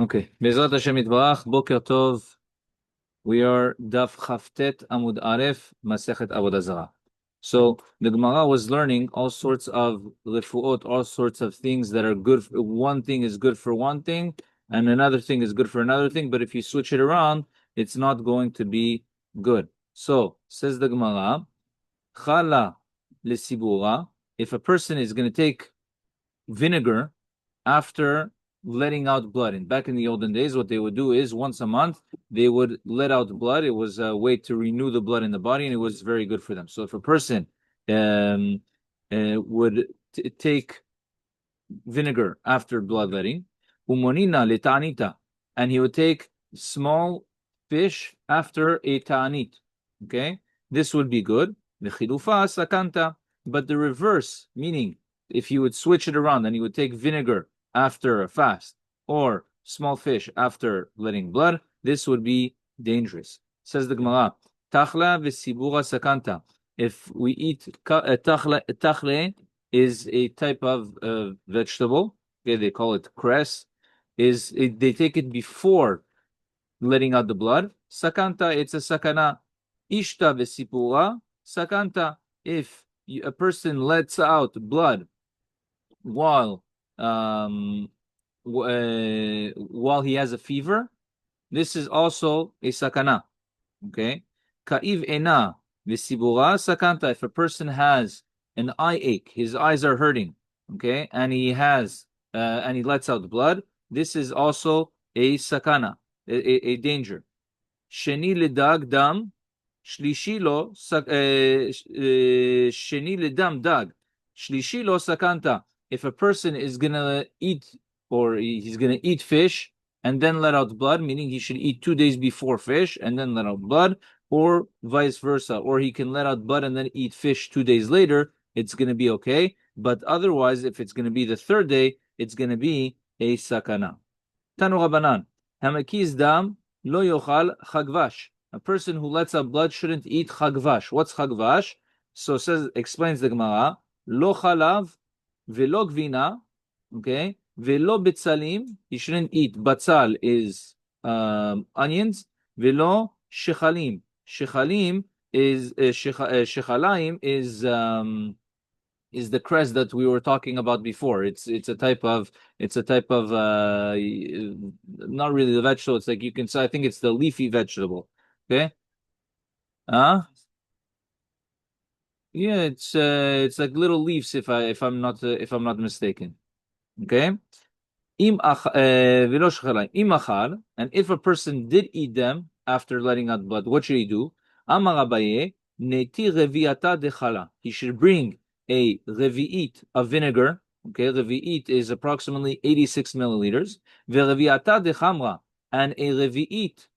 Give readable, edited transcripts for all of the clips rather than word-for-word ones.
Okay. Bezrat Hashem Yitbarach, Boker Tov. We are Daf Chaftet Amud Aref, Masechet Avodah Zarah. So the Gemara was learning all sorts of refuot, all sorts of things that are good. One thing is good for one thing, and another thing is good for another thing. But if you switch it around, it's not going to be good. So says the Gemara, Chala lesibura. If a person is going to take vinegar after letting out blood. And back in the olden days, what they would do is once a month, they would let out blood. It was a way to renew the blood in the body, and it was very good for them. So if a person would take vinegar after bloodletting, umonina letanita, and he would take small fish after a ta'anit. Okay, this would be good. V'chilufa sakanta, but the reverse, meaning if you would switch it around and you would take vinegar after a fast or small fish after letting blood, this would be dangerous. Says the Gemara, Tachla v'sibura sakanta. If we eat tachle is a type of vegetable. Okay, they call it cress. They take it before letting out the blood. Sakanta, it's a sakana. Ishta v'sipura sakanta. If a person lets out blood while he has a fever, this is also a sakana. Okay, ka'iv ena v'sibura sakanta. If a person has an eye ache, his eyes are hurting, okay, and he lets out blood, this is also a sakana, a danger. Sheni ledag dam, shlishi lo sheni ledam dag, shlishi lo sakanta. If a person is gonna eat, or he's gonna eat fish and then let out blood, meaning he should eat 2 days before fish and then let out blood, or vice versa, or he can let out blood and then eat fish 2 days later, it's gonna be okay. But otherwise, if it's gonna be the third day, it's gonna be a sakana. Tanu Rabanan, hamakiz dam lo yochal chagvash. A person who lets out blood shouldn't eat chagvash. What's chagvash? So explains the Gemara, lo chalav velo gvina, okay, velo betzalim, you shouldn't eat. Batzal is onions. Velo shechalim. Shechalim is shechalaim is the cress that we were talking about before. It's a type of not really the vegetable. It's like, you can say, I think it's the leafy vegetable. Okay. Yeah, it's like little leaves, if I'm not mistaken. Okay. Im achal, and if a person did eat them after letting out blood, what should he do? Amar Abaye, neti reviata dechala. He should bring a revi'it of vinegar. Okay, revi'it is approximately 86 milliliters. Vereviata dechamra, and a revi'it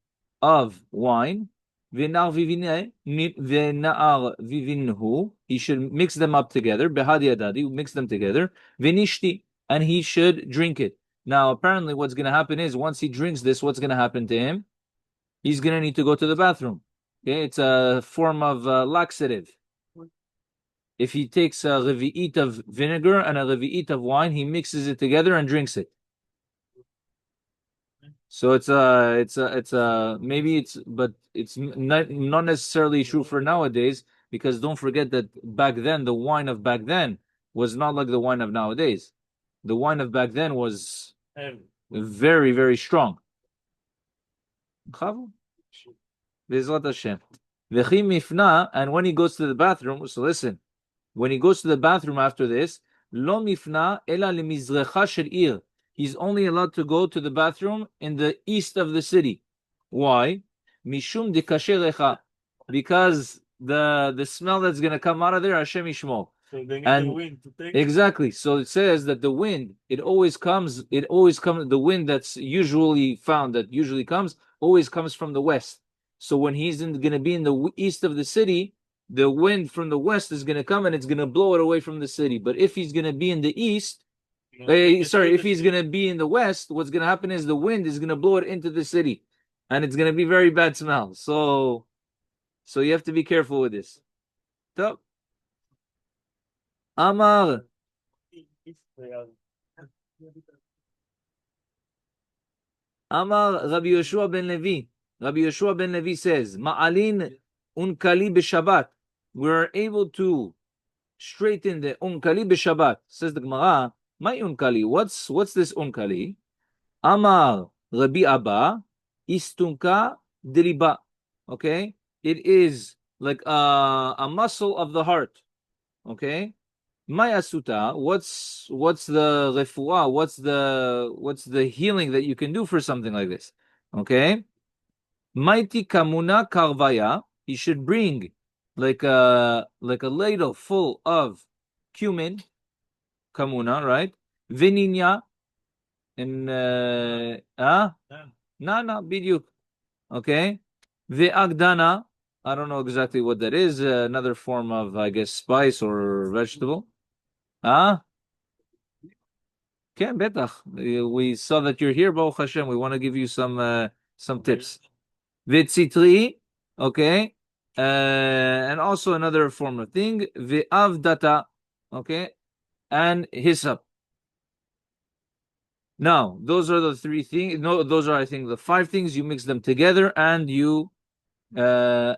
of wine. Venar vivinhu. He should mix them up together. Behadi adadi, mix them together. Venishti, and he should drink it. Now, apparently, what's going to happen is, once he drinks this, what's going to happen to him? He's going to need to go to the bathroom. Okay, it's a form of laxative. If he takes a revi'it of vinegar and a revi'it of wine, he mixes it together and drinks it. So but it's not necessarily true for nowadays, because don't forget that back then, the wine of back then was not like the wine of nowadays. The wine of back then was very, very strong. Bezrat Hashem. And when he goes to the bathroom, so listen, when he goes to the bathroom after this, lo mifna ela lemizrecha shel ir. He's only allowed to go to the bathroom in the east of the city. Why? Mishum dekasherecha, because the smell that's going to come out of there, Hashem Yishmor. So they need the wind to take exactly. So it says that the wind, the wind that's usually comes, always comes from the west. So when he's going to be in the east of the city, the wind from the west is going to come and it's going to blow it away from the city. But if he's going to be in the east, if he's going to be in the west, what's going to happen is the wind is going to blow it into the city, and it's going to be very bad smell. So you have to be careful with this. Top. Amar. Amar Rabbi Yeshua ben Levi. Rabbi Yeshua ben Levi says, Ma'alin unkali b'Shabbat. We're able to straighten the unkali b'Shabbat. Says the Gemara, my unkali, what's this unkali? Amar Rabbi Abba, istunka deliba. Okay? It is like a muscle of the heart. Okay? Mayasuta, what's the refuah? What's the healing that you can do for something like this? Okay? Mighty kamuna karvaya, you should bring like a ladle full of cumin, kamuna, right? Vininya and nana bidyuk. Okay? Ve'agdana, I don't know exactly what that is, another form of, I guess, spice or vegetable. Okay, betach. We saw that you're here, Baruch Hashem. We want to give you some tips. Vitzitri, okay, and also another form of thing. Ve'avdata, okay, and hyssop. Now, those are the three things. No, those are, I think, the five things. You mix them together, and you you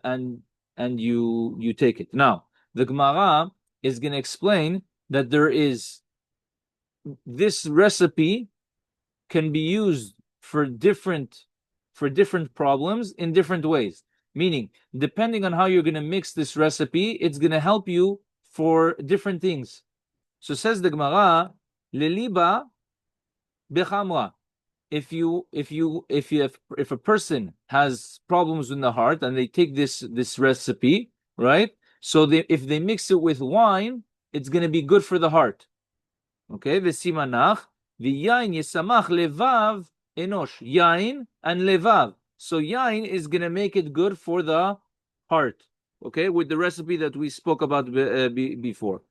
take it. Now, the Gemara is going to explain that there is this recipe can be used for different problems in different ways. Meaning, depending on how you're going to mix this recipe, it's going to help you for different things. So says the Gemara, leliba bechamra. If a person has problems in the heart and they take this recipe, right? So if they mix it with wine, it's going to be good for the heart. Okay, v'simanach v'yain yesamach levav enosh. Yain and levav. So yain is going to make it good for the heart. Okay, with the recipe that we spoke about before.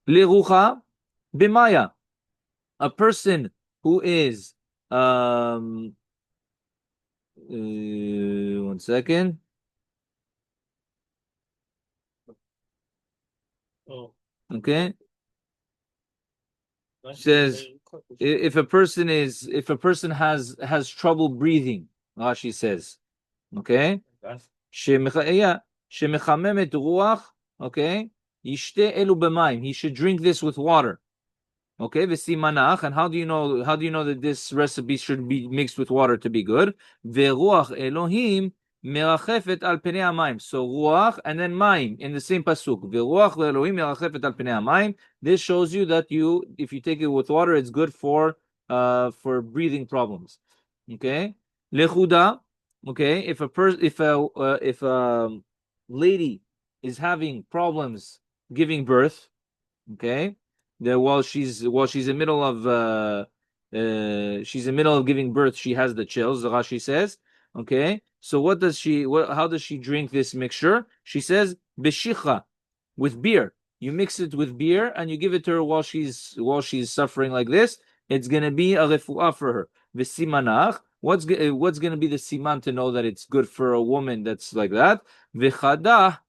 Lerucha b'maya. A person who is one second. Okay. Says if a person has trouble breathing, Rashi says, okay, shemechamemet ruach, okay, yishte elu b'mayim. He should drink this with water. Okay, v'simanach, and how do you know that this recipe should be mixed with water to be good? Ve'ruach Elohim merachefet al penei hamayim. So ruach and then mayim in the same pasuk. Ve'ruach Elohim merachefet al penei hamayim. This shows you that if you take it with water, it's good for breathing problems. Okay, lechuda. Okay, if a lady is having problems giving birth, okay, that while she's in the middle of giving birth, she has the chills. Rashi says, okay. So how does she drink this mixture? She says beshicha, with beer. You mix it with beer and you give it to her while she's suffering like this. It's gonna be a refuah for her. V'simanach. What's gonna be the siman to know that it's good for a woman that's like that? V'chada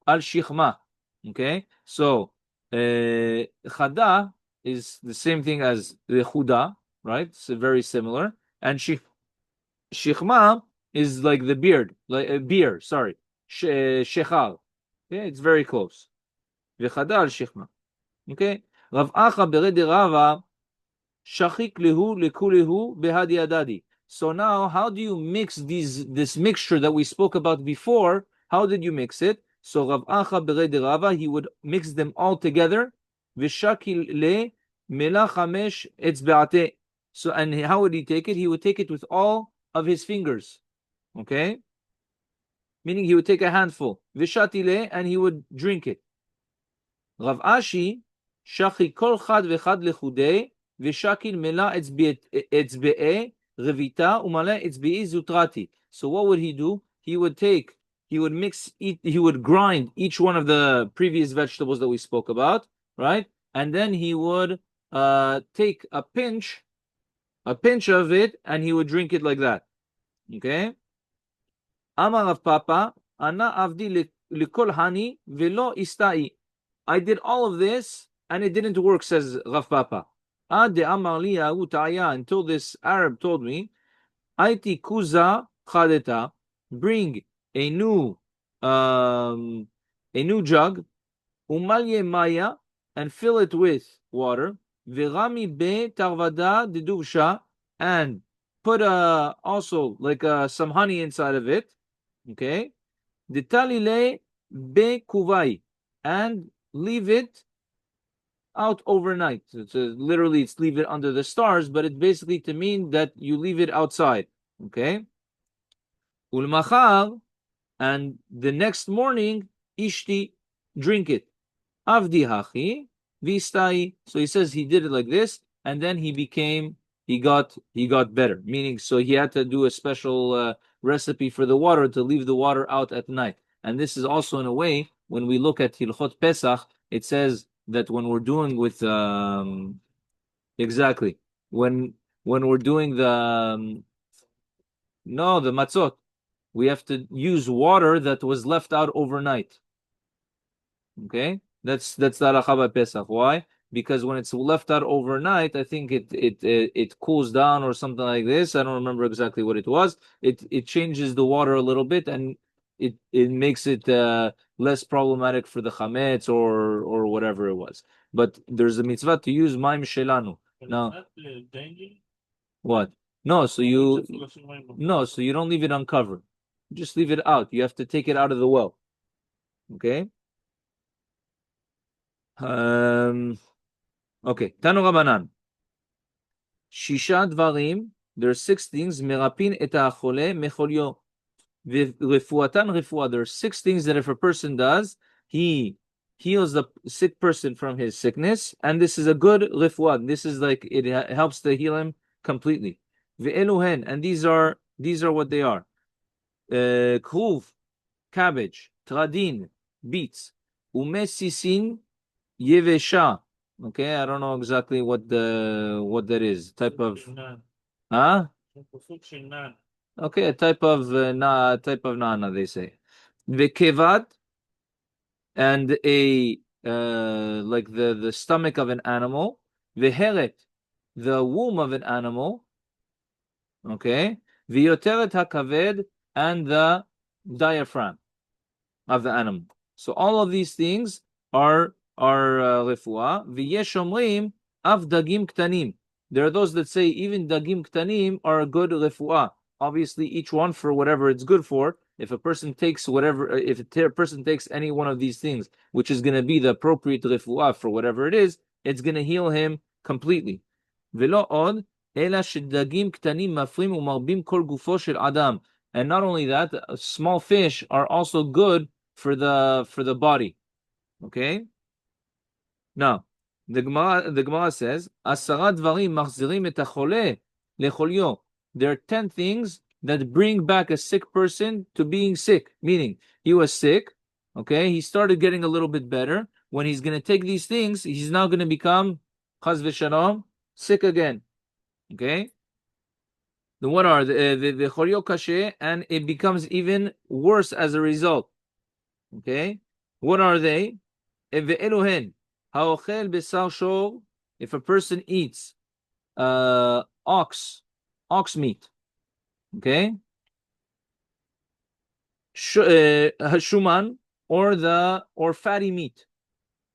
al shichma. Okay, so. Chada is the same thing as Rechuda, right? It's very similar. And Shichma is like the beard, like beer, sorry. Shechal. Okay, it's very close. V'chada al Shichma. Okay? Rav Acha beredi Rava shachik lehu lekulehu behadi adadi. So now, how do you mix this mixture that we spoke about before? How did you mix it? So Rav Acha beredi Rava, he would mix them all together. V'shakil le melach hamesh etzbeate. So, and how would he take it? He would take it with all of his fingers. Okay? Meaning he would take a handful. V'shati le, and he would drink it. Rav Ashi, shachi kol chad v'chad lechudei, v'shakil mela etzbe'e revita, umale etzbe'i zutrati. So what would he do? He would grind each one of the previous vegetables that we spoke about, right? And then he would take a pinch of it, and he would drink it like that. Okay? Amar Rav Papa, ana avdi likol hani velo istai. I did all of this, and it didn't work, says Rav Papa. Until this Arab told me, Aiti kuza chadeta, bring a new jug, umalye maya, and fill it with water, virami be tarvada deduvsha, and put also like some honey inside of it, okay? Detalile be kuvai, and leave it out overnight. Literally, it's leave it under the stars, but it's basically to mean that you leave it outside. Okay? Ulmachar, and the next morning, ishti, drink it. Avdi hachi, vistai. So he says he did it like this, and then he got better. Meaning, so he had to do a special recipe for the water to leave the water out at night. And this is also in a way, when we look at Hilchot Pesach, it says that when we're doing with exactly when we're doing the no, the matzot, we have to use water that was left out overnight. Okay, that's the halacha by Pesach. Why? Because when it's left out overnight, I think it cools down or something like this. I don't remember exactly what it was. It changes the water a little bit, and it makes it less problematic for the chametz or whatever it was. But there's a mitzvah to use maim shelanu. Now, what? No, so you don't leave it uncovered. Just leave it out. You have to take it out of the well. Okay. Okay. Tanu Rabanan. Shisha dvarim. There are 6 things. Merapin et hachole mecholio. Refuatan refuah. There are 6 things that if a person does, he heals the sick person from his sickness, and this is a good refuah. This is like it helps to heal him completely. Ve'eluhen, and these are what they are. Kruv, cabbage. Tradin, beets. Umesisin, yevesha. Okay, I don't know exactly what that is. Type of huh? Okay, a type of nana, they say. Vekevat, and a like the stomach of an animal. Veheret, the womb of an animal. Okay. V'yoteret hakaved, and the diaphragm of the animal. So all of these things are refuah. V'yesh omrim av dagim ktanim. There are those that say even dagim ktanim are a good refuah. Obviously, each one for whatever it's good for. If a person takes any one of these things, which is going to be the appropriate refuah for whatever it is, it's going to heal him completely. V'lo od ela shedagim ktanim mafrim u'marbim kol gufo shel adam. And not only that, small fish are also good for the body. Okay? Now, the Gemara says, Asara dvarim machzirim et hachole lecholyo. There are 10 things that bring back a sick person to being sick. Meaning, he was sick, okay? He started getting a little bit better. When he's going to take these things, he's now going to become, chaz v'shalom, sick again. Okay? Then what are the cholyo kashe, and it becomes even worse as a result. Okay, what are they? If a person eats ox meat, okay, shuman, or fatty meat,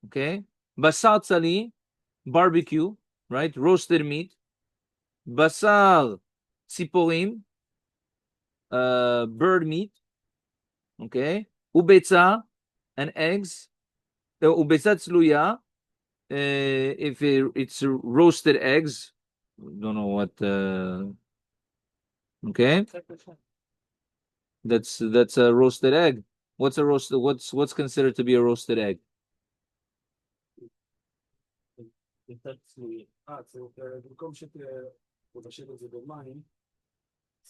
okay, basar tzali, barbecue, right, roasted meat, basar tziporim, bird meat, okay, ubetza, and eggs, ubetza tzluya, if it's roasted eggs, don't know what, okay, that's a roasted egg. What's considered to be a roasted egg?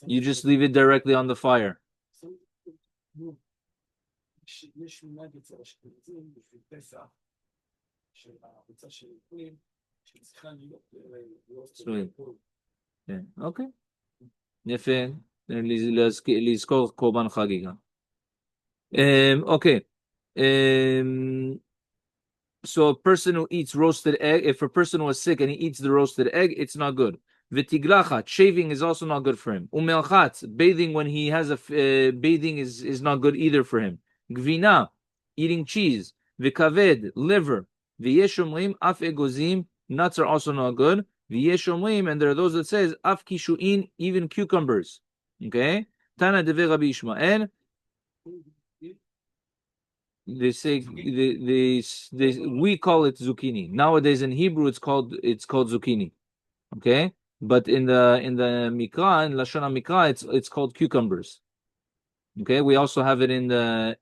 You just leave it directly on the fire. Yeah. Okay. יפה. לזכור קורבן חגיגה. Okay. So a person who eats roasted egg, if a person was sick and he eats the roasted egg, it's not good. V'tiglachat, shaving is also not good for him. Umelchat, bathing when he has bathing is not good either for him. Gvina, eating cheese. V'kaved, liver. V'yesh omrim af egozim, nuts are also not good. V'yesh omrim, and there are those that says af kishuin, even cucumbers. Okay, Tana deve Rabbi Ishmael. They say we call it zucchini. Nowadays in Hebrew it's called zucchini. Okay, but in the Mikra, in Lashon Mikra, it's called cucumbers. Okay, we also have it in the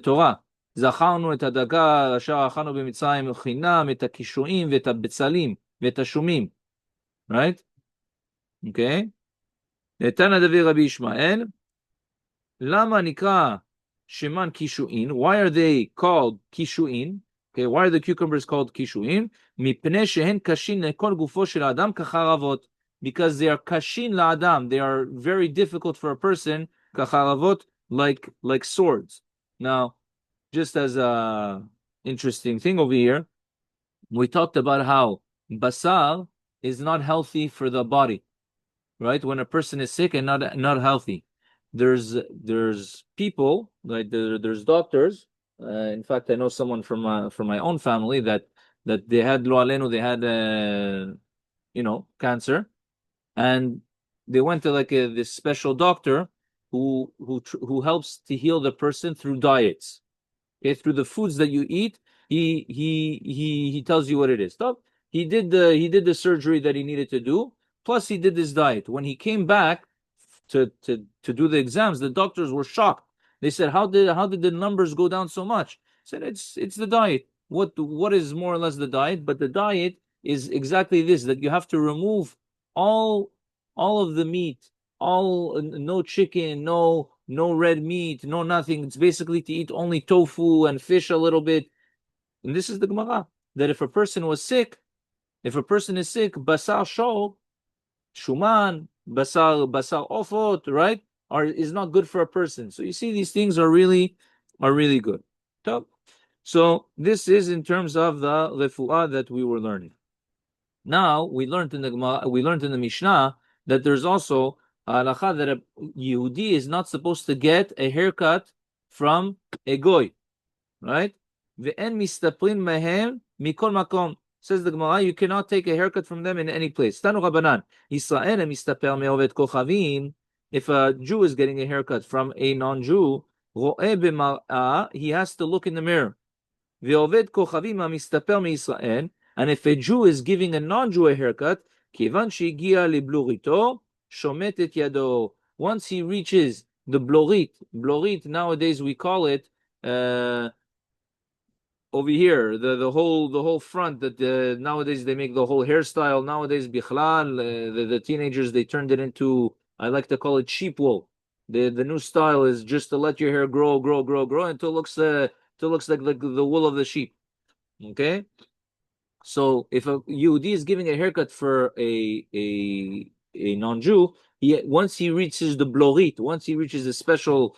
Torah. זכרנו את הדגה אשר אכלנו במצרים חינם, את הקישואים ואת הבצלים ואת השומים. Right? Okay. תנא דבי רבי ישמעאל, למה נקרא שמן קישואין? Why are they called קישואין? Okay, why are the cucumbers called קישואין? מפני שהן קשין לכל גופו של האדם כחרבות. Because they are kashin la'adam. They are very difficult for a person, kacharavot, like swords. Now, just as a interesting thing over here, we talked about how basar is not healthy for the body, right? When a person is sick and not healthy, there's people like there's doctors. In fact, I know someone from my own family that they had lo alenu, they had cancer, and they went to like this special doctor who helps to heal the person through diets. Okay, through the foods that you eat, he tells you what it is. Stop. He did the surgery that he needed to do. Plus, he did this diet. When he came back to do the exams, the doctors were shocked. They said, "How did the numbers go down so much?" I said, "It's the diet. What is more or less the diet? But the diet is exactly this: that you have to remove all of the meat, no chicken, no red meat, no nothing. It's basically to eat only tofu and fish a little bit." And this is the Gemara, that if a person is sick, basar shol, shuman, basar ofot, right, is not good for a person. So you see, these things are really good. So this is in terms of the refuah that we were learning. Now we learned in the Mishnah that there's also halacha that a Yehudi is not supposed to get a haircut from a goy, right? Ve'en mistaprin mehem mikol makom. Says the Gemara, you cannot take a haircut from them in any place. Tanu Rabbanan, Yisrael mistaper me'ovet kochavim. If a Jew is getting a haircut from a non-Jew, ro'eh b'mar'ah, he has to look in the mirror. Ve'ovet kochavim mistaper me'Yisrael. And if a Jew is giving a non-Jew a haircut, kivan shegiya liblurito, shomet et yado. Once he reaches the blorit nowadays we call it over here the whole front that nowadays they make the whole hairstyle. Nowadays bichlal, the teenagers, they turned it into, I like to call it sheep wool. The new style is just to let your hair grow until it looks like the wool of the sheep. Okay. So if a Yehudi is giving a haircut for a non-Jew, once he reaches the blorit, once he reaches a special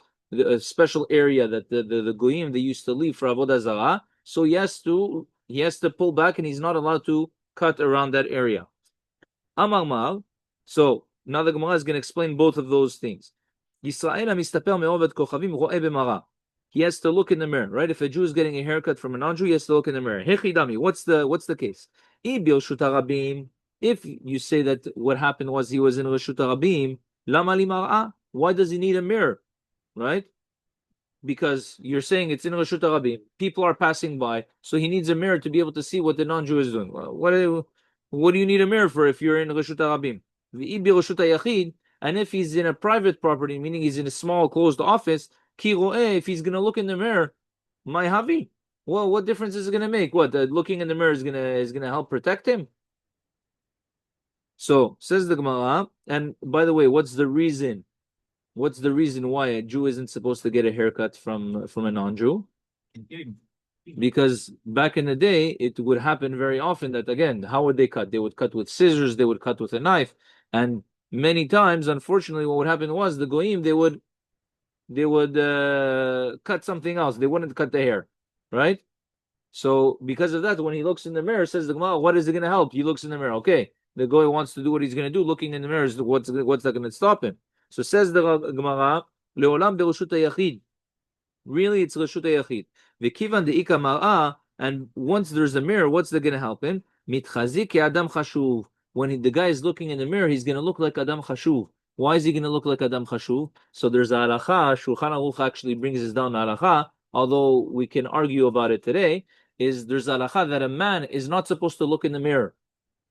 area that the goyim they used to leave for Avodah Zarah, so he has to pull back and he's not allowed to cut around that area. Amar Mal. So now the Gemara is going to explain both of those things. Yisrael mistaper me'ovet kochavim ro'eh b'mara. He has to look in the mirror, right? If a Jew is getting a haircut from a non-Jew, he has to look in the mirror. Hechidami, what's the case? If you say that what happened was he was in Reshut Rabim, lama li mar'a? Why does he need a mirror, right? Because you're saying it's in Reshut Rabim. People are passing by, so he needs a mirror to be able to see what the non-Jew is doing. Well, what do you need a mirror for if you're in Reshut Rabim? And if he's in a private property, meaning he's in a small closed office, if he's going to look in the mirror, my havi. Well, what difference is it going to make? What, looking in the mirror is going to help protect him? So says the Gemara. And by the way, what's the reason why a Jew isn't supposed to get a haircut from a non-Jew? Because back in the day, it would happen very often that, again, how would they cut? They would cut with scissors, they would cut with a knife, and many times, unfortunately, what would happen was the goyim they would cut something else. They wouldn't cut the hair, right? So because of that, when he looks in the mirror, says the Gemara, what is it going to help? He looks in the mirror. Okay, the guy wants to do what he's going to do. Looking in the mirror is what's that going to stop him? So says the Gemara, leolam bereshut hayachid. Really, it's reshut hayachid. V'kivan deika mar'ah, and once there's a mirror, what's that going to help him? Mitchazik adam chashuv. When the guy is looking in the mirror, he's going to look like adam chashuv. Why is he going to look like adam chashuv? So there's a halacha. Shulchan Aruch actually brings this down halacha, although we can argue about it today. There's a halacha that a man is not supposed to look in the mirror.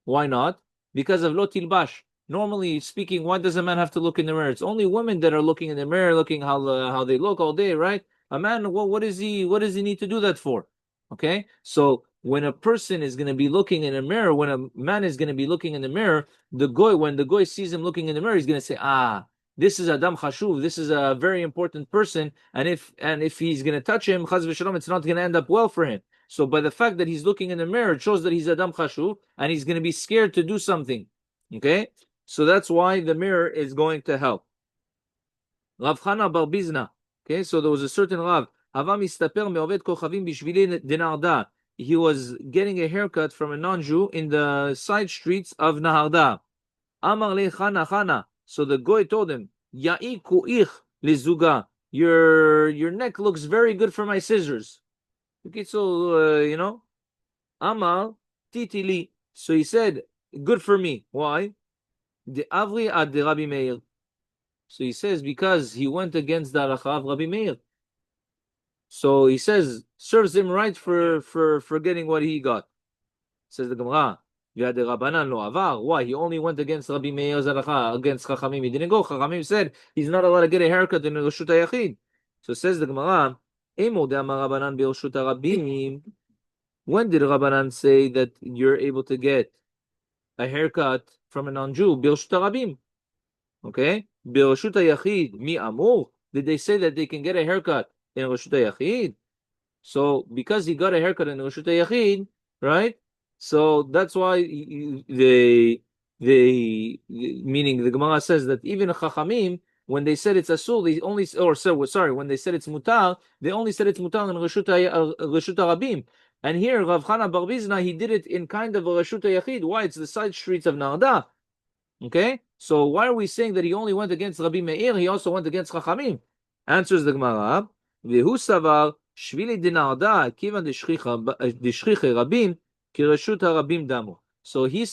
Why not? Because of lo tilbash. Normally speaking, why does a man have to look in the mirror? It's only women that are looking in the mirror, looking how they look all day, right? A man, what does he need to do that for? Okay, so when a person is going to be looking in a mirror, when a man is going to be looking in the mirror, when the guy sees him looking in the mirror, he's going to say, this is Adam Chashuv, this is a very important person, and if he's going to touch him, Chaz v'shalom, it's not going to end up well for him. So by the fact that he's looking in the mirror, it shows that he's Adam Chashuv, and he's going to be scared to do something. Okay, so that's why the mirror is going to help. Rav Chana bar Bizna. Okay, so there was a certain Rav. He was getting a haircut from a non-Jew in the side streets of Naharda. Amar le Chana Chana. So the guy told him, Ya'i ku'ich lizuga. Your neck looks very good for my scissors. Okay, so Amar titili. So he said, good for me. Why? De avri ad Rabbi Meir. So he says because he went against the halacha of Rabbi Meir. So he says serves him right for getting what he got. Says the Gemara, Rabbanan lo avar. Why? He only went against Rabbi Meir's halacha, against Chachamim. He didn't go. Chachamim said he's not allowed to get a haircut in Reshut HaYachid. So says the Gemara, Emo de amar Rabbanan be'Reshut HaRabim. When did Rabbanan say that you're able to get a haircut from a non-Jew? Be'Reshut HaRabim. Okay? Be'Reshut HaYachid mi amur. Did they say that they can get a haircut in Reshut HaYachid? So because he got a haircut in Reshut HaYachid, right? So that's why meaning the Gemara says that even Chachamim, when they said it's asul, they only when they said it's mutar, they only said it's mutar in Reshut HaRabim. And here Rav Chana bar Bizna, he did it in kind of a Reshut HaYachid. Why? It's the side streets of Narda. Okay, so why are we saying that he only went against Rabbi Meir? He also went against Chachamim. Answers the Gemara. V'hu savar shvili dinarda kivan deshchiche rabim kireshut harabim damu. So he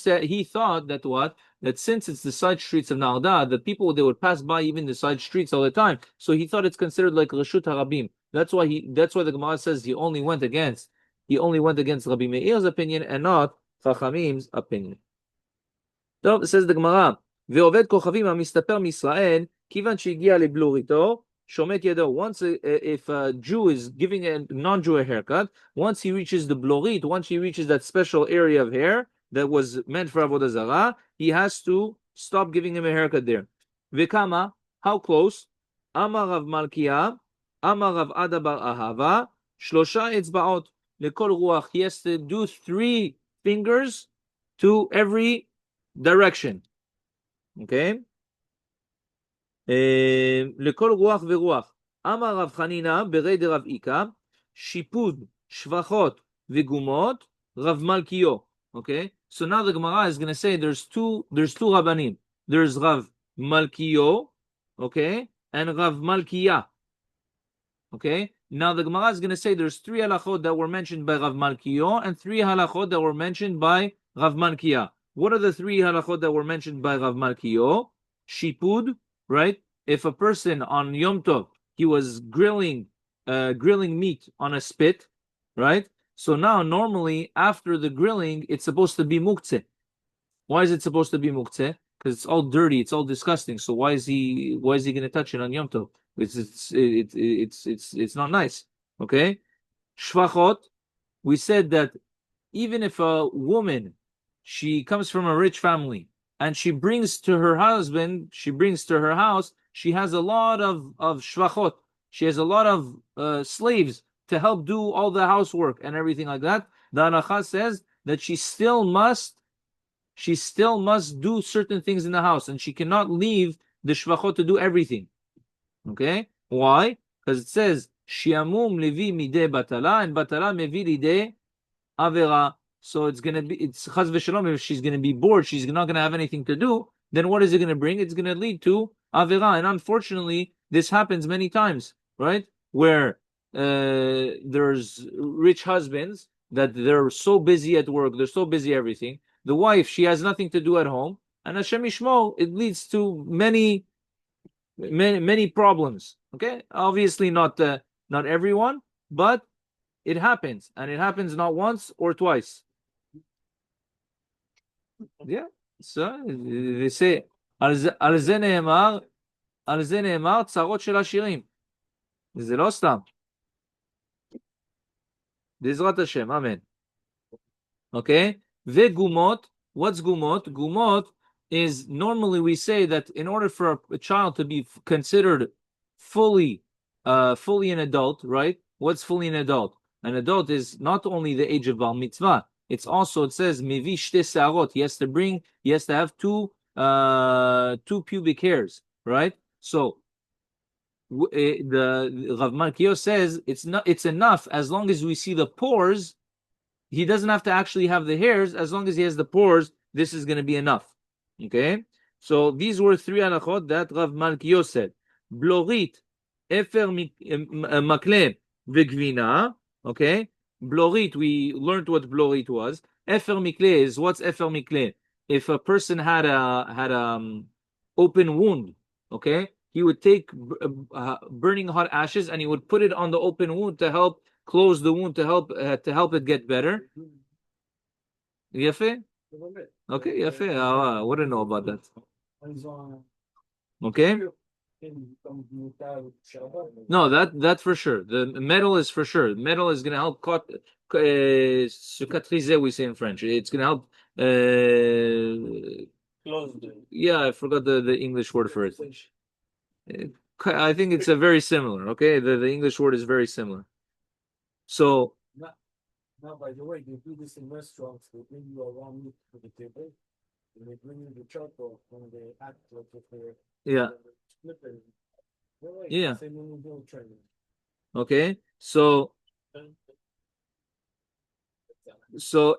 thought that what? That since it's the side streets of Narda, the people, they would pass by even the side streets all the time. So he thought it's considered like reshut harabim. That's why the Gemara says he only went against Rabbi Meir's opinion and not Chachamim's opinion. So says the Gemara, ועובד כוכבים המסתפר מישראל, כיוון שהגיע לבלוריתו, שומט ידו. Once if a Jew is giving a non-Jew a haircut, once he reaches the blorit, once he reaches that special area of hair that was meant for Avodah Zarah, he has to stop giving him a haircut there. V'kama, how close? Amar Rav Malkiah, Amar Rav Ada bar Ahava, shlosha etzbaot lekol ruach. He has to do 3 fingers to every direction. Okay? לכל רוח ורוח. אמר רב חנינה ברי דרב איקה, שיפוד, שבחות וגומות, רב מלכיו. Okay? So now the Gemara is going to say there's two Rabbanim. There's Rav Malkio, okay, and Rav Malkiya. Okay? Now the Gemara is going to say there's 3 halachot that were mentioned by Rav Malkio and 3 halachot that were mentioned by Rav Malkiya. What are the 3 halachot that were mentioned by Rav Malkio? Shipud, right? If a person on Yom Tov, he was grilling meat on a spit, right? So now normally after the grilling, it's supposed to be muktzeh. Why is it supposed to be muktzeh? Because it's all dirty, it's all disgusting. So why is he going to touch it on Yom Tov? It's not nice. Okay? Shvachot, we said that even if a woman, she comes from a rich family and she brings to her house, she has a lot of shvachot. She has a lot of slaves to help do all the housework and everything like that. The halacha says that she still must do certain things in the house, and she cannot leave the shvachot to do everything. Okay? Why? Because it says Shiamum levi mideh batala, and batala mevi lideh avera. So it's chaz v'shalom. If she's going to be bored, she's not going to have anything to do. Then what is it going to bring? It's going to lead to avera. And unfortunately, this happens many times, right? Where there's rich husbands that they're so busy at work, they're so busy everything. The wife, she has nothing to do at home, and Hashem Yishmo, it leads to many problems. Okay, obviously not everyone, but it happens, and it happens not once or twice. Yeah. So they say על זה נאמר צרות של עשירים. זה לא סתם. בעזרת השם, amen. Okay? וגומות, what's gumot? Gumot is, normally we say that in order for a child to be considered fully an adult, right? What's fully an adult? An adult is not only the age of bar mitzvah, it's also, it says mevi shte se'arot. He has to have two pubic hairs, right? So the Rav Malkiel says it's enough as long as we see the pores. He doesn't have to actually have the hairs. As long as he has the pores, this is going to be enough. Okay? So these were three halachot that Rav Malkiel said. Blorit, efer makle v'gvina. Okay? Blorit, we learned what blorit was. Efer mikle is, what's efer mikle? If a person had a open wound, okay, he would take burning hot ashes and he would put it on the open wound to help close the wound, to help it get better. Yafe? Okay, yafe. I wouldn't know about that. Okay. No, that for sure. The metal is for sure. Metal is going to help cicatriser, we say in French. It's going to help. Close. Yeah, I forgot the English word for it. I think it's a very similar. Okay, the English word is very similar. So. Now, by the way, they do this in restaurants. They bring you a raw meat to the table, and they bring you the charcoal when they act like if they're flipping. Yeah. Okay, so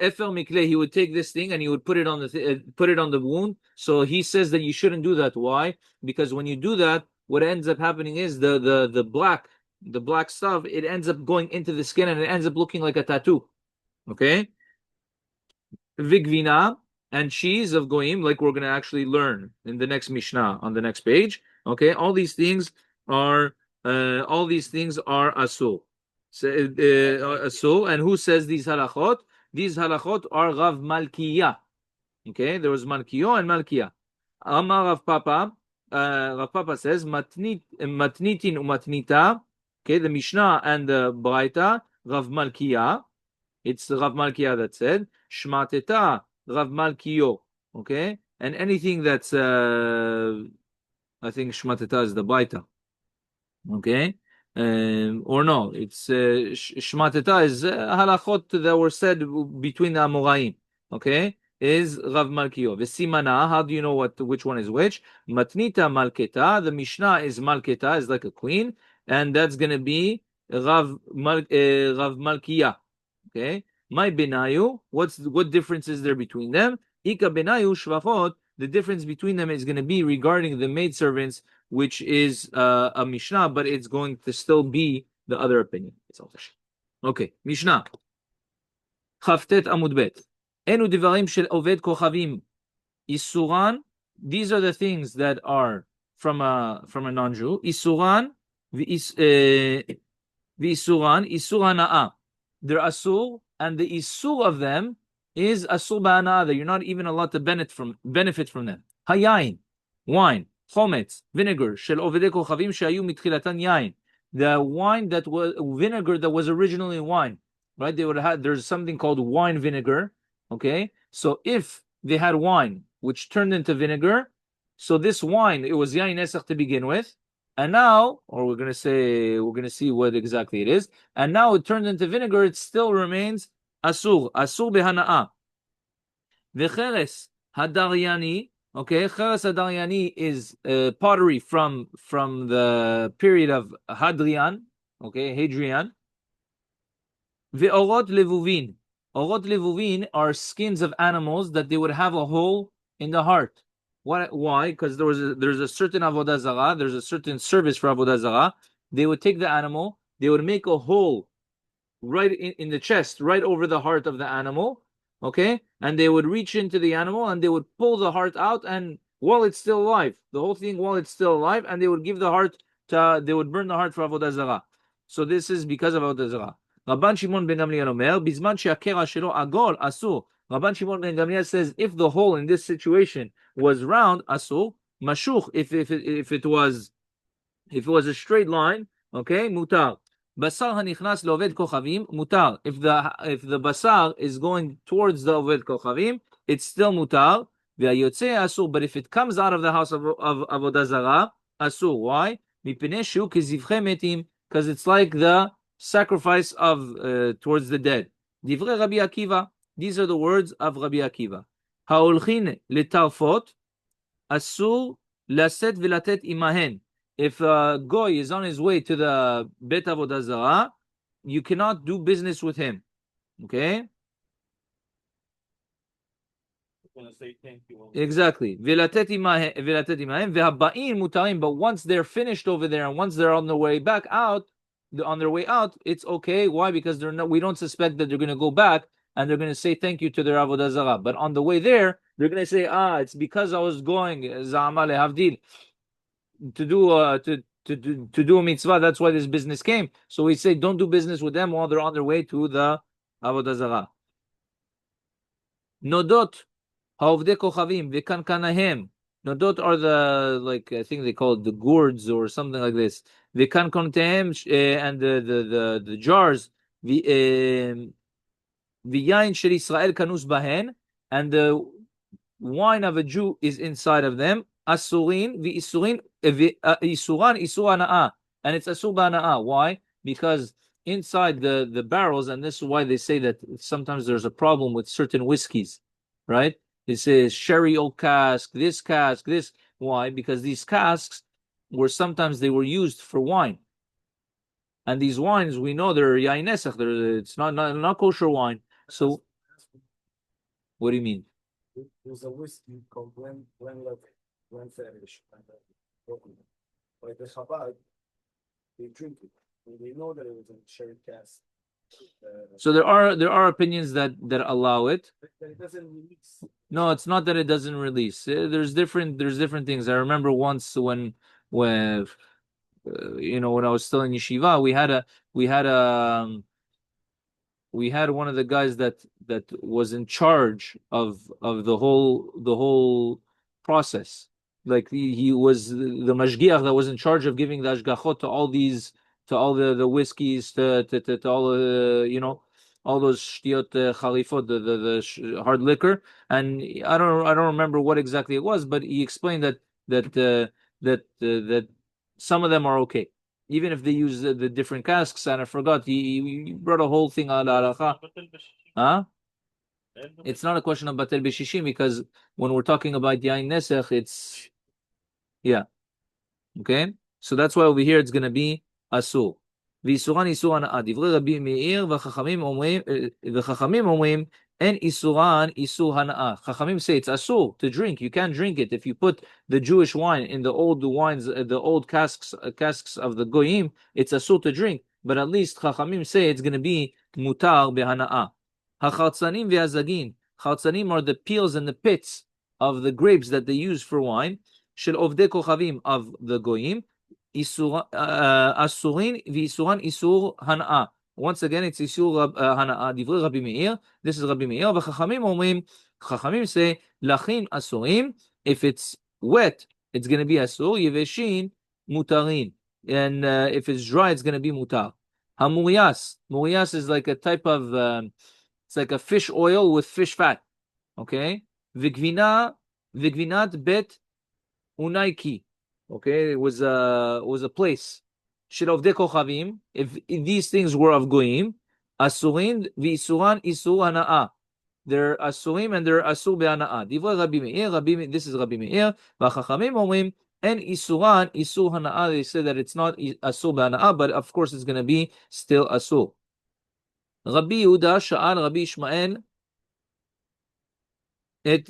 Efer Mikle, he would take this thing and he would put it on the wound. So he says that you shouldn't do that. Why? Because when you do that, what ends up happening is the black stuff, it ends up going into the skin and it ends up looking like a tattoo. Okay? Vigvina, and cheese of goyim, like we're going to actually learn in the next Mishnah on the next page. Okay? All these things are asur. Asur, and who says these halachot? These halachot are Rav Malkiya. Okay, there was Malkiyo and Malkiya. Amar Rav Papa. Rav Papa says matnitin umatnita. Okay, the Mishnah and the Braita, Rav Malkiya. It's Rav Malkiya that said Shmateta Rav Malkiyo. Okay, and anything that's I think Shmateta is the Braita. Okay. Or no, it's Shmateta is halachot that were said between the Amoraim. Okay, is Rav Malkiyo. V'simana, how do you know which one is which? Matnita Malketa, the Mishnah is Malketa, is like a queen, and that's going to be Rav Malkiya. Okay, my Benayu, what difference is there between them? Ika Benayu Shvachot, the difference between them is going to be regarding the maidservants, which is a Mishnah, but it's going to still be the other opinion. Okay, Mishnah. Chavtet Amud Bet. Enu divarim shel oved kochavim isuran. These are the things that are from a non-Jew. Isuran v'isuran na'a. They're asur, and the isur of them is asur ba'ana, that you're not even allowed to benefit from them. Hayayin, wine. Chometz, vinegar, shel ovede kochavim shayu mitchilatan yain. The wine that was vinegar that was originally wine, right? They would have there's something called wine vinegar. Okay, so if they had wine which turned into vinegar, so this wine, it was yain esach to begin with, and now, or we're gonna see what exactly it is, and now it turned into vinegar. It still remains asur behana'a. V'cheres hadaryani. Okay, Cheres Hadaryani is pottery from the period of Hadrian. Okay, Hadrian. Ve'orot levuvin. Orot levuvin are skins of animals that they would have a hole in the heart. Why? Because there's a certain Avodah Zarah, there's a certain service for Avodah Zarah. They would take the animal, they would make a hole right in the chest, right over the heart of the animal, okay? And they would reach into the animal and they would pull the heart out, and while it's still alive, the whole thing while it's still alive, and they would give the heart they would burn the heart for Avodah Zarah. So this is because of Avodah Zarah. Rabban Shimon ben Gamliel omer, bizman she'akera shelo agol asur. Rabban Shimon ben Gamliel says, if the hole in this situation was round, asur, mashuch, if it was a straight line, okay, mutar. Basar hanichnas leoved kochavim, mutar. If the basar is going towards the oved kochavim, it's still mutar. Ve'ayotze asur. But if it comes out of the house of Avodah Zarah, asur. Why? Mipnei shu kizivchei metim, because it's like the sacrifice of towards the dead. Divrei Rabbi Akiva. These are the words of Rabbi Akiva. Haolchin letarfot asur laset velatet imahen. If a goy is on his way to the Bet Avodah Zarah, you cannot do business with him. Okay? Say thank you. Exactly. But once they're finished over there and once they're on their way back out, it's okay. Why? Because we don't suspect that they're going to go back and they're going to say thank you to their Avodah Zarah. But on the way there, they're going to say, it's because I was going Za'amaleh Havdil to do a mitzvah. That's why this business came. So we say don't do business with them while they're on their way to the Avodah Zarah. Nodot ha'ovdei kochavim v'kankanahem. Nodot are I think they call it the gourds or something like this. V'kankontem and the jars. V'yayin shel Israel kanus bahen, and the wine of a Jew is inside of them. Asurin v'isurin isuran isur hana'ah, and it's asur b'hana'ah. Why? Because inside the barrels, and this is why they say that sometimes there's a problem with certain whiskeys, right? It says sherry oak cask, this. Why? Because these casks sometimes they were used for wine, and these wines we know they're yain nesach. It's not kosher wine. So, what do you mean? There's a whiskey called Glen Farish. Like the Chabad, they drink it. And they know that it was a sherry cask. So there are opinions that allow it. That it doesn't release. No, it's not that it doesn't release. There's different things. I remember once when when I was still in yeshiva, we had one of the guys that was in charge of the whole process. Like he was the mashgiach that was in charge of giving the ashgachot to all the whiskeys, to all all those shtiyot chalifot, the hard liquor. And I don't remember what exactly it was, but he explained that some of them are okay, even if they use the different casks. And I forgot, he brought a whole thing on halacha. Huh? It's not a question of batel b'shishim, because when we're talking about yain nesach, it's okay. So that's why over here it's going to be asur. V'isuran isur hana'ah. Divrei Rabbi Meir v'chachamim omrim en isuran isur hana'ah. Chachamim say it's asur to drink. You can't drink it. If you put the Jewish wine in the old wines, the old casks of the goyim, it's asur to drink. But at least Chachamim say it's going to be mutar behana'ah. Hachartzanim ve'azagin. Chartzanim are the peels and the pits of the grapes that they use for wine. Shel ovdei kochavim of the goyim. Asurin v'isuran isur hana'ah. Once again, it's isur hana'ah. Divrei Rabbi Meir. This is Rabbi Meir. Chachamim say lachin asurim. If it's wet, it's going to be asur. Yeveshin mutarin. And if it's dry, it's going to be mutar. Hamurias. Murias is like a type of it's like a fish oil with fish fat. Okay. Vigvinat bet unaiki. Okay, it was a place. Shilovde kochavim. If these things were of goyim, asurin v'isuran isur hana'ah. They're asurim and they're asur be'hana'ah. Divrei Rabbi Meir. This is Rabbi Meir. V'chachamim omrim And isuran, isur hana'a, they say that it's not asur b'hana'a, but of course it's going to be still asur. Rabbi Yehuda sha'al Rabbi Ishmael את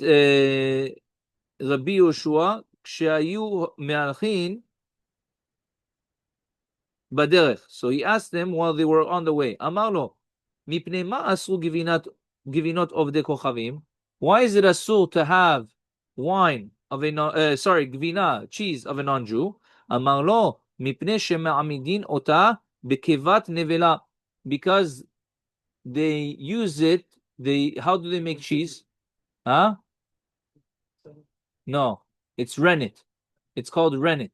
רבי יהושע כשהיו מהלכים בדרך. So he asked them while they were on the way. אמר לו, מפני מה אסרו גבינות עובדי כוכבים? Why is it asur to have wine of a גבינה, cheese of a non-Jew? אמר לו, מפני שמעמידין אותה בקיבת נבלה. Because they use it, how do they make cheese? Huh? No, it's rennet. It's called rennet.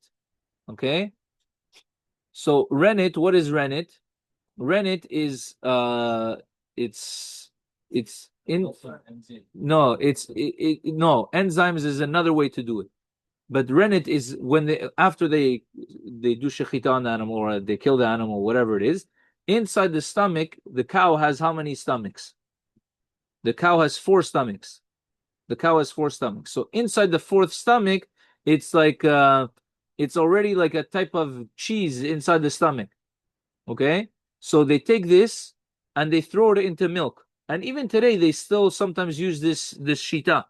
Okay? So rennet, what is rennet? Rennet is it's in no, no, enzymes is another way to do it. But rennet is when after they do shechita on the animal or they kill the animal, whatever it is, inside the stomach, the cow has how many stomachs? The cow has 4 stomachs. The cow has 4 stomachs. So inside the 4th stomach, it's like it's already like a type of cheese inside the stomach. Okay? So they take this and they throw it into milk. And even today they still sometimes use this shita.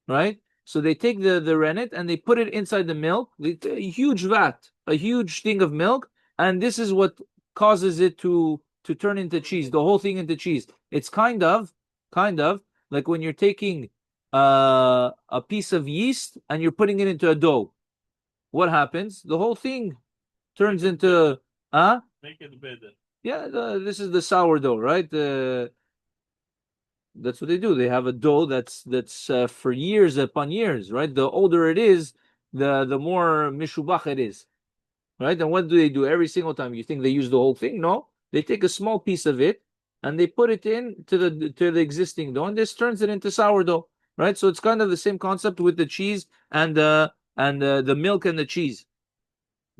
Right? So they take the rennet and they put it inside the milk, a huge vat, a huge thing of milk, and this is what causes it to turn into cheese, the whole thing into cheese. It's kind of like when you're taking a piece of yeast and you're putting it into a dough. What happens? The whole thing turns into Make it better. Yeah, this is the sourdough, right? That's what they do. They have a dough that's for years upon years, right? The older it is, the more mishubach it is, right? And what do they do every single time? You think they use the whole thing? No, they take a small piece of it and they put it in to the existing dough, and this turns it into sourdough, right? So it's kind of the same concept with the cheese and the milk and the cheese.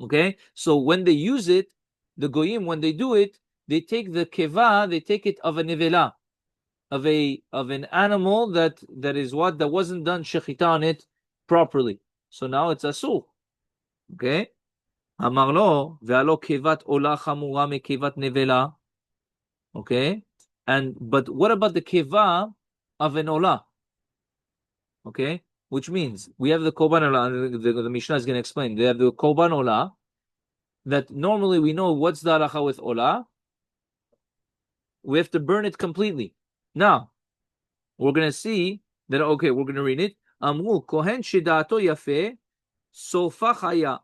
Okay, so when they use it, the goyim, when they do it, they take the keva, they take it of a nevela, of an animal that wasn't done shechita on it properly. So now it's asur. Okay? Amar lo ve'alo kevat ola chamura me kevat nevela. Okay? But what about the keva of an ola? Okay? Which means we have the korban ola, the Mishnah is going to explain. They have the korban ola that normally we know what's the halacha with ola. We have to burn it completely. Now, we're going to see that, okay, we're going to read it. Amru, kohen shida'ato yafe, sofa chaya,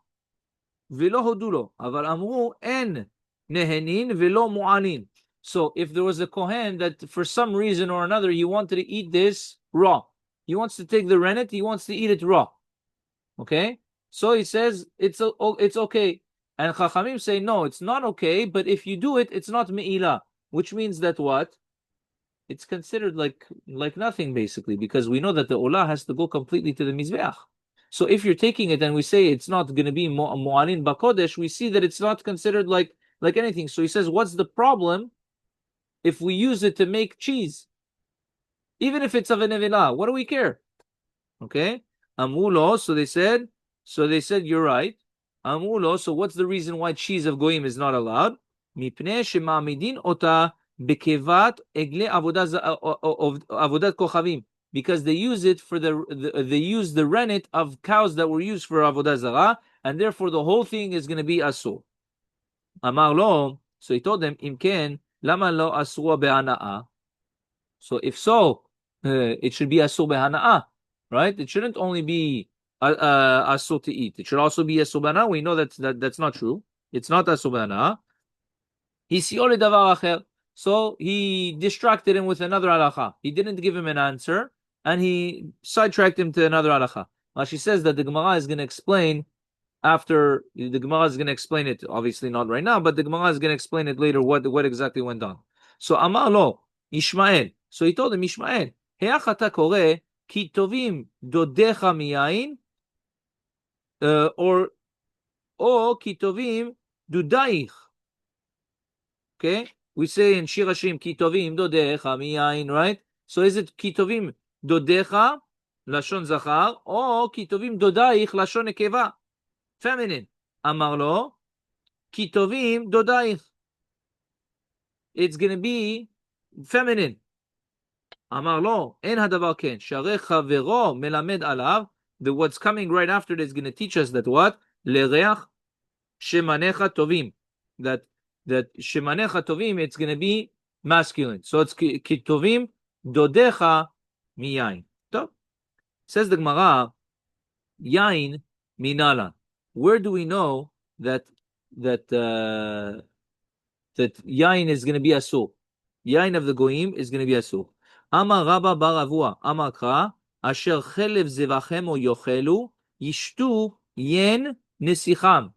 velo hodulo, aval amru, en nehenin velo mu'anin. So if there was a kohen that for some reason or another he wanted to eat this raw, he wants to take the rennet, he wants to eat it raw. Okay? So he says it's okay. And Chachamim say, no, it's not okay, but if you do it, it's not me'ilah. Which means that what? It's considered like nothing, basically, because we know that the olah has to go completely to the mizbeach. So if you're taking it and we say it's not going to be mu'anin bakodesh, we see that it's not considered like anything. So he says, what's the problem if we use it to make cheese? Even if it's of a nevilah, what do we care? Okay? Amulo, so they said, you're right. Amulo, so what's the reason why cheese of goyim is not allowed? Mipnei shema'amidin ota bekevat egle avodat kochavim, because they use it for they use the rennet of cows that were used for Avodah Zarah, and therefore the whole thing is going to be asur. Amar lo, so he told them, imken lama lo asur be'ana'a. So if so, it should be asur be'ana'a, right? It shouldn't only be asur to eat. It should also be asur be'ana'a. We know that's not true. It's not asur be'ana'a. So he distracted him with another halacha. He didn't give him an answer, and he sidetracked him to another halacha. She says that the Gemara is going to explain after. The Gemara is going to explain it, obviously not right now, but the Gemara is going to explain it later what exactly went on. So Amar lo Ishmael. So he told him, Ishmael, heachata kore ki tovim dodecha miyain, or ki tovim dudaich. Okay, we say in Shir Hashim, Kitovim dodecha miyain, right? So is it Kitovim dodecha lashon zachar or Kitovim dodaich lashon nekeva? feminine. Amar lo, ki tovim dodaich. It's going to be feminine. Amar lo, en hadavar ken. Sharei chavero melamed alav. What's coming right after it is going to teach us that what? Lereach shemanecha tovim. That shemanecha tovim, it's going to be masculine. So it's ki tovim dodecha miyain. So, says the Gemara, yain minala. Where do we know that yain is going to be asur? Yain of the goyim is going to be asur. Amar Rabba bar Avua, Amar Kra, asher chelev zevachem o yochelu, yishtu yen nesicham.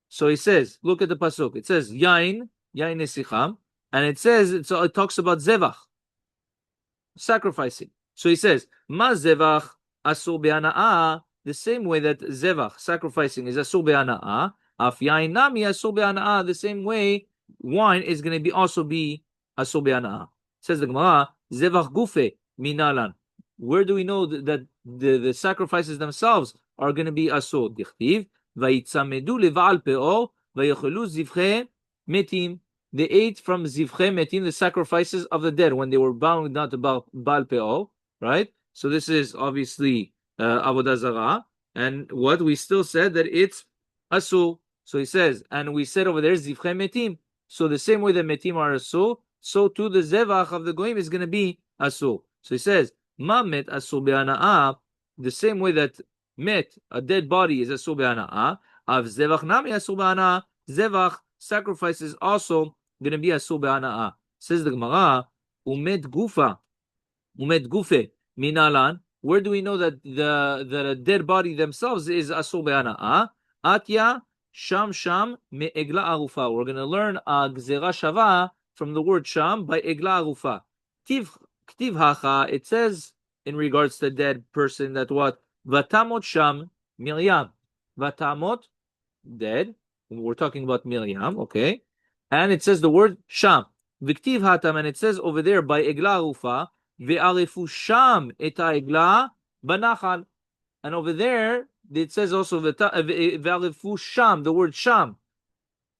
So he says, look at the pasuk. It says yain nesicham, and it says it talks about zevach, sacrificing. So he says ma zevach asur be'ana'ah, the same way that zevach, sacrificing, is asur be'ana'ah, af yain nami asur be'ana'ah, the same way wine is going to also be asur be'ana'ah. Says the Gemara, zevach gufe minalan. Where do we know that the sacrifices themselves are going to be asur? Dichtiv vayitzamedu levaal peor vayechelu zivche metim. They ate from zivche metim, the sacrifices of the dead, when they were bound not to Baal peor, right? So this is obviously Avodah Zarah, and what we still said that it's asur. So he says, and we said over there zivche metim. So the same way that metim are asur, so too the zevach of the goyim is going to be asur. So he says, ma met asur be'ana'ah, the same way that met, a dead body, is asur be'ana'ah, av zevach nami asur be'ana'ah, zevach, sacrifices also going to be asur be'ana'ah. Says the Gemara, umet gufe minalan. Where do we know that the dead body themselves is asur be'ana'ah? Atya sham me'egla arufa. We're going to learn a gzera shava from the word sham by egla arufa. Ktiv hacha, it says in regards to the dead person that what? Vatamot sham Miriam. Vatamot, dead. We're talking about Miriam, okay? And it says the word sham. Viktiv hatam, and it says over there by egla arufa, ve'arefu sham eta egla banachal. And over there, it says also ve'arefu sham, the word sham.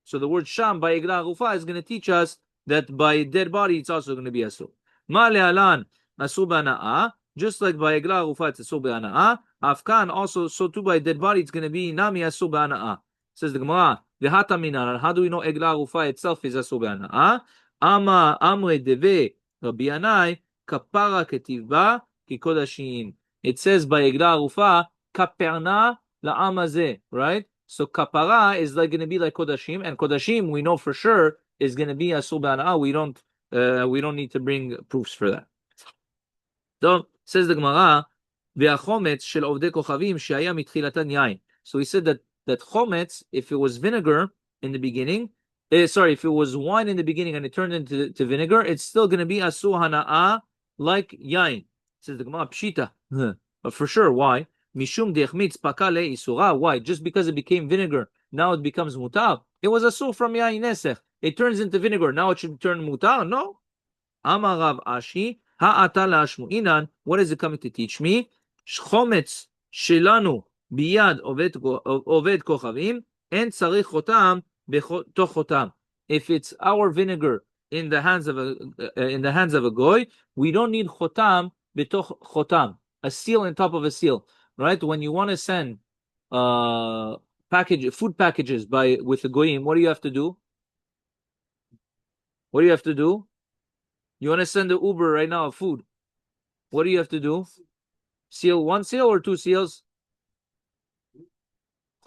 So the word sham by egla arufa is going to teach us that by dead body it's also going to be asur. Ma le'alan asur be'ana'ah, just like by egla arufa it's asur be'ana'ah. Afkan also, so too by dead body it's going to be nami asur be'ana'ah. Says the Gemara, v'hata minan. How do we know egla arufa itself is asur be'ana'ah? Ama amre deve Rabbi Yanai kapara ketivba kikodashim. It says by egla arufa kaperna la'amazeh, right? So kapara is like going to be like kodashim, and kodashim we know for sure is going to be asur be'ana'ah. We don't need to bring proofs for that. So says the Gemara, ve'achometz shel ovdei kochavim she'aya mitchilatan yain. So he said that chometz, if it was vinegar in the beginning, if it was wine in the beginning and it turned into vinegar, it's still going to be asur hana'ah like yain. Says the Gemara, pshita. But for sure, why? Mishum dechmitz pakale isura. Why? Just because it became vinegar, now it becomes mutar. It was asur from yain nesech. It turns into vinegar. Now it should turn mutar? No. Amar Rav Ashi, ha'ata la'ashmu inan. What is it coming to teach me? Chometz shelanu biyad oved kochavim en tzarich chotam betoch chotam. If it's our vinegar in the hands of a goy, we don't need chotam betoch chotam, a seal on top of a seal, right? When you want to send food packages with the goyim, what do you have to do? What do you have to do? You want to send the Uber right now of food. What do you have to do? Seal, one seal or two seals?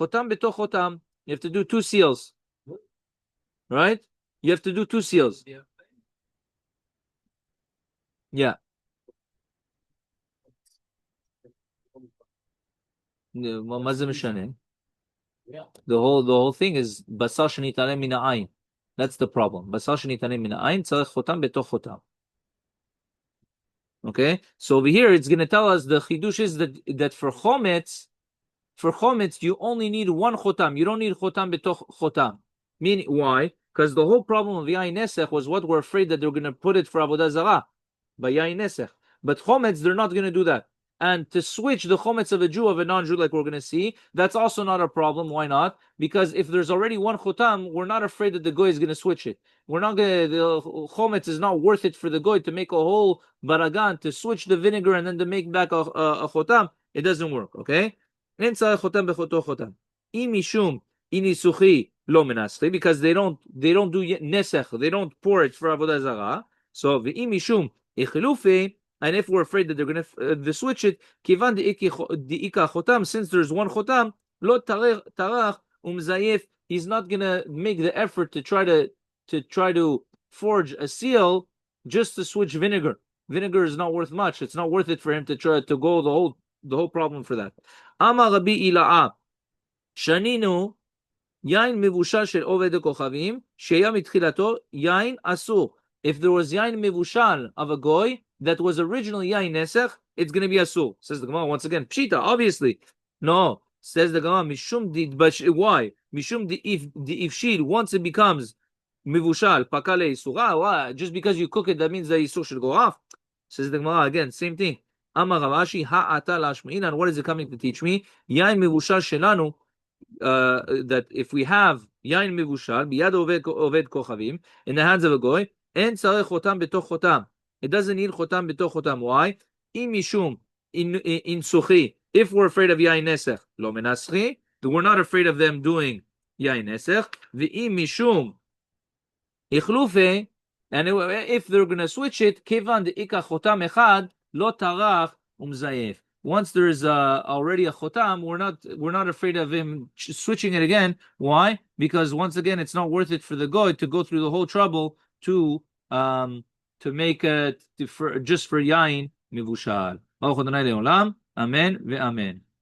Chotam betoch chotam. You have to do two seals. Right? You have to do two seals. Yeah. The whole thing is basar shenitaneh min ha'ayin. That's the problem. Basar shenitaneh min ha'ayin tzarich chotam betoch chotam. Okay, so over here it's going to tell us the chidush is that for chometz you only need one chotam. You don't need chotam betoch chotam. Meaning why? Because the whole problem of yain nesech was what we're afraid that they're going to put it for Avodah Zarah by yain nesech. But chometz they're not going to do that. and to switch the chometz of a Jew of a non-Jew, like we're going to see, that's also not a problem. Why not? Because if there's already one chotam, we're not afraid that the goy is going to switch it. We're not going to, the chometz is not worth it for the goy to make a whole baragan, to switch the vinegar and then to make back a chotam. It doesn't work, okay? Imishum inisuchi lo menaschi, because they don't do nesech, they don't pour it for Avodah Zarah. So imishum ichilufi, and if we're afraid that they're going to switch it, kivan deika chotam, since there's one chotam, lo tarach umzayef, he's not going to make the effort to try to forge a seal just to switch vinegar. Vinegar is not worth much. It's not worth it for him to try to go the whole problem for that. Amar Rabbi Ila'a, shaninu yain mivushal shel oved kochavim sheya mitchilato yain asur. If there was yain mivushal of a goy that was originally yain nesech, it's going to be asur. Says the Gemara once again. Pshita, obviously. No. Says the Gemara, mishum di, but why? Mishum di ifshil, once it becomes mivushal pakale isura. Just because you cook it, that means the isur should go off. Says the Gemara again, same thing. Amar Ravashi ha'ata lashmi'inan. What is it coming to teach me? Yain mivushal shelanu. That if we have yain mivushal biyad oved kochavim, in the hands of a goy, en tzarech chotam betoch chotam. It doesn't need chotam betoch chotam. Why? Im mishum in suchi. If we're afraid of yain nesech, lo menaschi. We're not afraid of them doing yain nesech. V'im mishum ichlufe. And if they're going to switch it, kivan deika chotam echad lo tarach umzayef. Once there's already a chotam, we're not afraid of him switching it again. Why? Because once again, it's not worth it for the goy to go through the whole trouble to make it just for yain mivushal. Amen ve'amen.